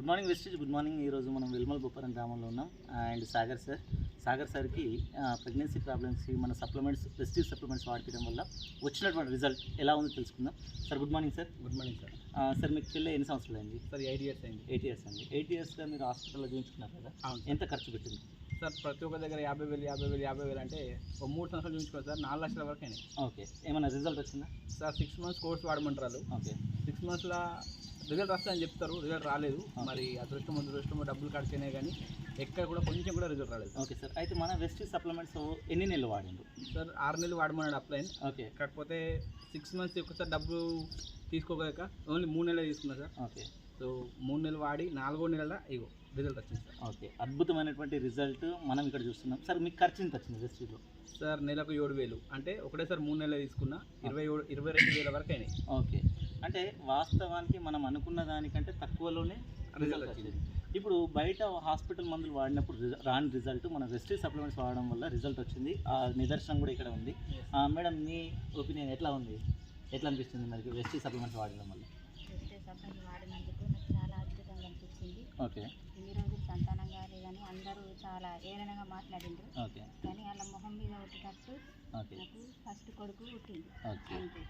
Good morning Vestige. Good morning. ఈరోజు మనం వెల్మల్ బొప్పరం గ్రామంలో ఉన్నాం. అండ్ సాగర్ సార్కి ప్రెగ్నెన్సీ ప్రాబ్లమ్స్కి మన సప్లిమెంట్స్, వెస్టీజ్ సప్లిమెంట్స్ వాడిపించడం వల్ల వచ్చినటువంటి రిజల్ట్ ఎలా ఉందో తెలుసుకుందాం. Sir good morning sir. Good morning sir. Sir మీకు పెళ్ళి ఎన్ని సంవత్సరాలు అయింది? సార్ 8 years అయింది. 8 years అండి. 8 yearsగా మీరు హాస్పిటల్లో చూపించుకున్నారు కదా? అవును. ఎంత ఖర్చు పెట్టింది సార్ ప్రతి ఒక్క దగ్గర 50,000 అంటే ఒక 3 సంవత్సరాలు చూపించుకోవాలి సార్, 4 లక్షల వరకు అయినాయి. ఓకే, ఏమైనా రిజల్ట్ వచ్చిందా? సార్ 6 months కోర్స్ వాడమంటారు. ఓకే, 6 monthsలో రిజల్ట్ వస్తుందని చెప్తారు, రిజల్ట్ రాలేదు. మరి అదృష్టమో డబ్బులు ఖర్చయినాయి కానీ ఎక్కడ కూడా కొంచెం కూడా రిజల్ట్ రాలేదు. Okay sir. అయితే మన వెస్టీజ్ సప్లిమెంట్స్ ఎన్ని నెలలు వాడిండు? సార్ 6 నెలలు వాడమన్నాడు అప్లైన్. ఓకే, కాకపోతే 6 months ఒకసారి డబ్బులు తీసుకోలేక ఓన్లీ 3 నెలలు తీసుకున్నా సార్. ఓకే, సో 3 నెలలు వాడి 4వ నెలల ఇగో రిజల్ట్ వచ్చింది సార్. ఓకే, అద్భుతమైనటువంటి రిజల్ట్ మనం ఇక్కడ చూస్తున్నాం. సార్ మీకు ఖర్చు ఎంత వచ్చింది వెస్టీజ్లో? సార్ నెలకు 7,000 అంటే ఒకటేసారి 3 నెలలు తీసుకున్నా 22,000 వరకు అయినాయి. ఓకే, అంటే వాస్తవానికి మనం అనుకున్న దానికంటే తక్కువలోనే రిజల్ట్ వచ్చింది. ఇప్పుడు బయట హాస్పిటల్ మందులు వాడినప్పుడు రాని రిజల్ట్ మన వెస్టీజ్ సప్లిమెంట్స్ వాడడం వల్ల రిజల్ట్ వచ్చింది. ఆ నిదర్శనం కూడా ఇక్కడ ఉంది. మేడం, మీ ఒపీనియన్ ఎట్లా ఉంది? ఎట్లా అనిపిస్తుంది మరి వెస్టీజ్ సప్లిమెంట్స్ వాడడం వల్ల? వెస్టీజ్ సప్లిమెంట్ వాడినందుకు నాకు చాలా అద్భుతంగా అనిపించింది. ఓకే, ఇన్ని రోజులు సంతానం కాలేదని అందరూ చాలా ఏళనగా మాట్లాడిండ్రు. ఓకే, కానీ వాళ్ళ మొహం మీద పుట్టినట్టు ఓకే, నాకు ఫస్ట్ కొడుకు పుట్టింది. ఓకే. అంతే.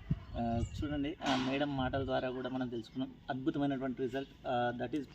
చూడండి, మేడం మాటల ద్వారా కూడా మనం తెలుసుకున్నాం అద్భుతమైనటువంటి రిజల్ట్. That is